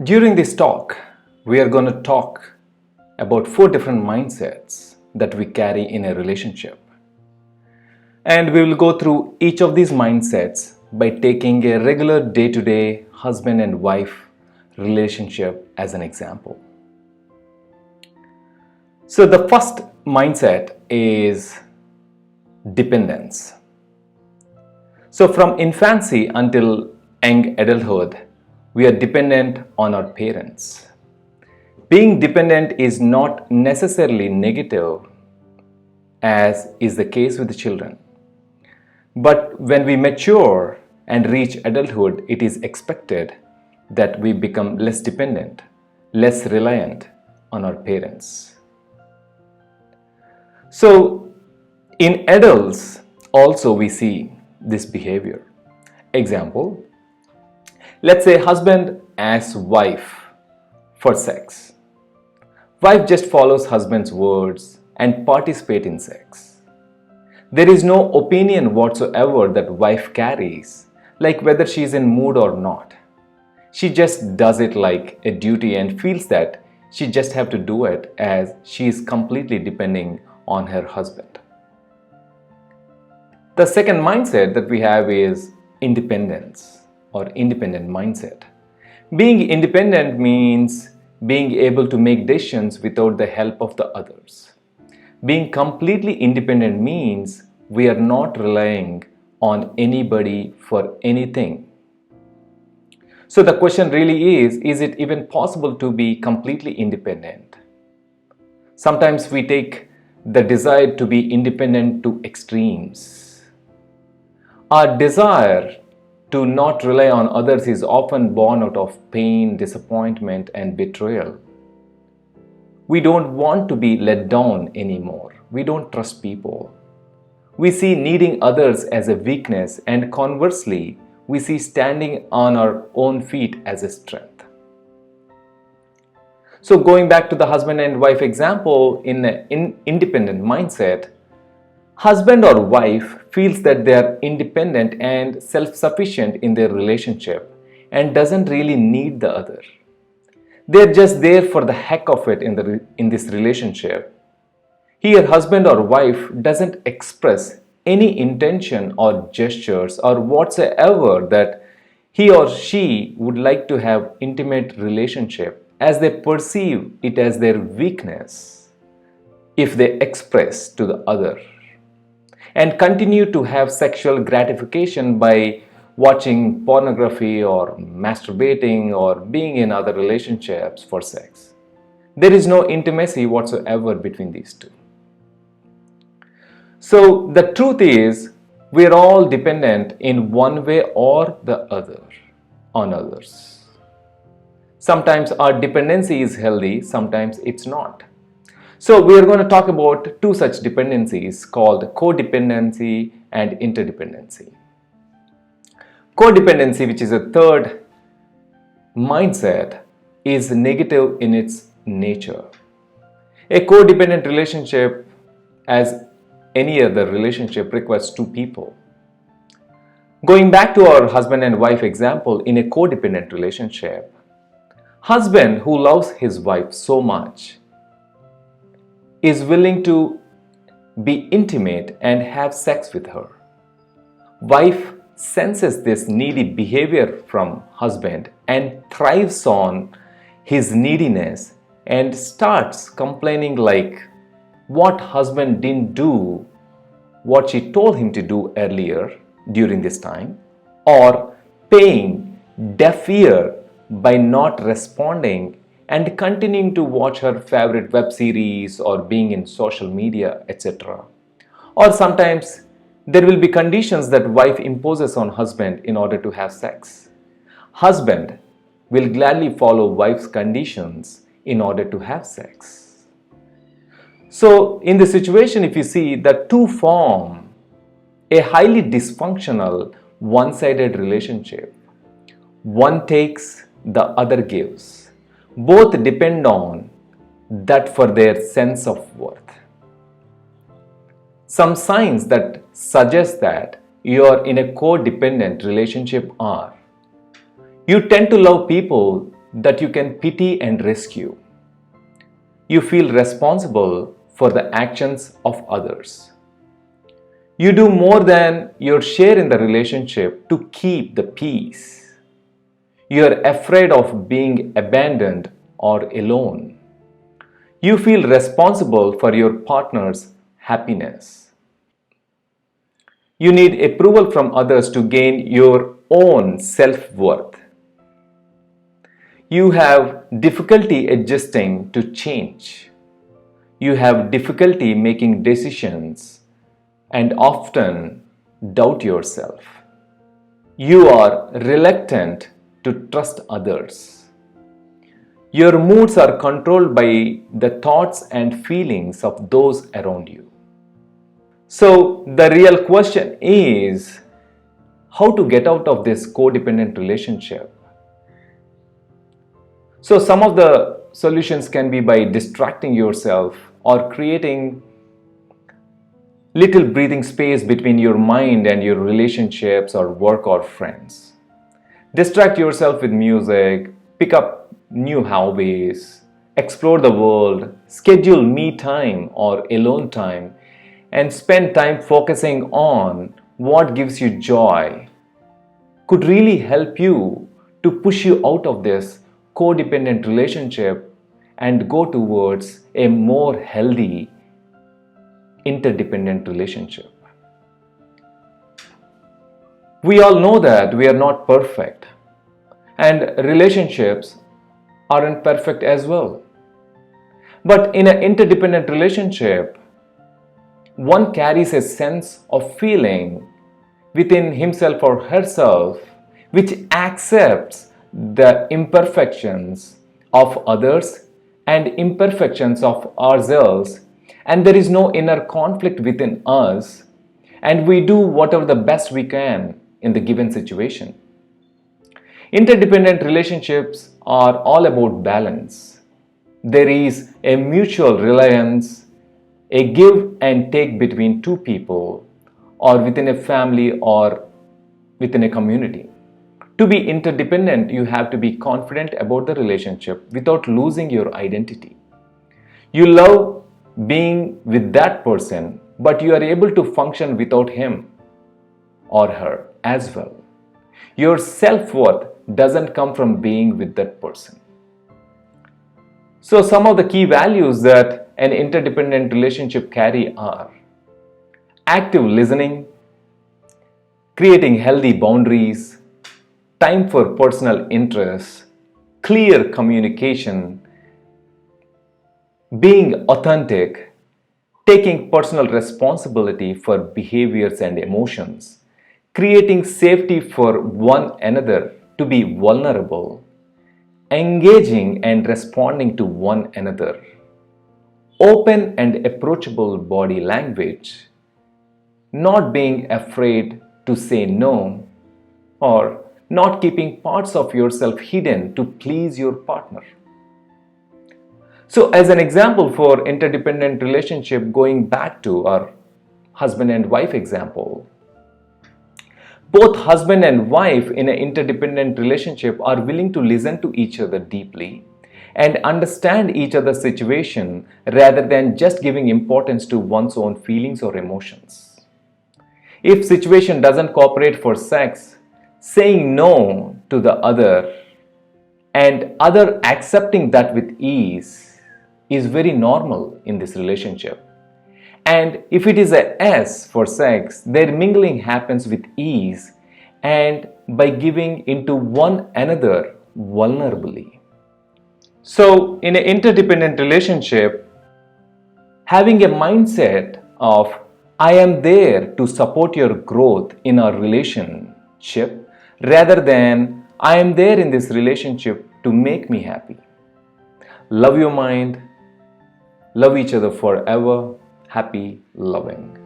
During this talk, we are going to talk about 4 different mindsets that we carry in a relationship. And we will go through each of these mindsets by taking a regular day-to-day husband and wife relationship as an example. So the first mindset is dependence. So from infancy until young adulthood, we are dependent on our parents. Being dependent is not necessarily negative, as is the case with the children. But when we mature and reach adulthood, it is expected that we become less dependent, less reliant on our parents. So in adults also we see this behavior. Example, let's say husband asks wife for sex. Wife just follows husband's words and participate in sex. There is no opinion whatsoever that wife carries, like whether she is in mood or not. She just does it like a duty and feels that she just have to do it as she is completely depending on her husband. The second mindset that we have is independence or independent mindset. Being independent means being able to make decisions without the help of the others. Being completely independent means we are not relying on anybody for anything. So the question really is it even possible to be completely independent? Sometimes we take the desire to be independent to extremes. Our desire to not rely on others is often born out of pain, disappointment, and betrayal. We don't want to be let down anymore. We don't trust people. We see needing others as a weakness, and conversely, we see standing on our own feet as a strength. So going back to the husband and wife example, in an independent mindset, husband or wife feels that they are independent and self-sufficient in their relationship and doesn't really need the other. They're just there for the heck of it in this relationship. Here, husband or wife doesn't express any intention or gestures or whatsoever that he or she would like to have intimate relationship, as they perceive it as their weakness if they express to the other, and continue to have sexual gratification by watching pornography or masturbating or being in other relationships for sex. There is no intimacy whatsoever between these two. So the truth is, we are all dependent in one way or the other on others. Sometimes our dependency is healthy, sometimes it's not. So we are going to talk about 2 such dependencies called codependency and interdependency. Codependency, which is a third mindset, is negative in its nature. A codependent relationship, as any other relationship, requires 2 people. Going back to our husband and wife example, in a codependent relationship, husband who loves his wife so much is willing to be intimate and have sex with her. Wife senses this needy behavior from husband and thrives on his neediness and starts complaining like what husband didn't do what she told him to do earlier during this time, or paying deaf ear by not responding and continuing to watch her favorite web series or being in social media, etc. Or sometimes there will be conditions that wife imposes on husband in order to have sex. Husband will gladly follow wife's conditions in order to have sex. So in this situation, if you see, the 2 form a highly dysfunctional one-sided relationship. One takes, the other gives. Both depend on that for their sense of worth. Some signs that suggest that you are in a codependent relationship are: you tend to love people that you can pity and rescue. You feel responsible for the actions of others. You do more than your share in the relationship to keep the peace. You are afraid of being abandoned or alone. You feel responsible for your partner's happiness. You need approval from others to gain your own self-worth. You have difficulty adjusting to change. You have difficulty making decisions and often doubt yourself. You are reluctant to trust others. Your moods are controlled by the thoughts and feelings of those around you. So, the real question is how to get out of this codependent relationship. So, some of the solutions can be by distracting yourself or creating little breathing space between your mind and your relationships or work or friends. Distract yourself with music, pick up new hobbies, explore the world, schedule me time or alone time, and spend time focusing on what gives you joy. Could really help you to push you out of this codependent relationship and go towards a more healthy interdependent relationship. We all know that we are not perfect, and relationships aren't perfect as well. But in an interdependent relationship, one carries a sense of feeling within himself or herself which accepts the imperfections of others and imperfections of ourselves, and there is no inner conflict within us, and we do whatever the best we can in the given situation. Interdependent relationships are all about balance. There is a mutual reliance, a give and take between two people, or within a family or within a community. To be interdependent, you have to be confident about the relationship without losing your identity. You love being with that person, but you are able to function without him or her as well. Your self-worth doesn't come from being with that person. So some of the key values that an interdependent relationship carry are active listening, creating healthy boundaries, time for personal interests, clear communication, being authentic, taking personal responsibility for behaviors and emotions, creating safety for one another to be vulnerable, engaging and responding to one another, open and approachable body language, not being afraid to say no, or not keeping parts of yourself hidden to please your partner. So as an example for interdependent relationship, going back to our husband and wife example, both husband and wife in an interdependent relationship are willing to listen to each other deeply and understand each other's situation rather than just giving importance to one's own feelings or emotions. If situation doesn't cooperate for sex, saying no to the other and other accepting that with ease is very normal in this relationship. And if it is a S for sex, their mingling happens with ease and by giving into one another vulnerably. So in an interdependent relationship, having a mindset of I am there to support your growth in our relationship rather than I am there in this relationship to make me happy. Love your mind, love each other forever, happy loving.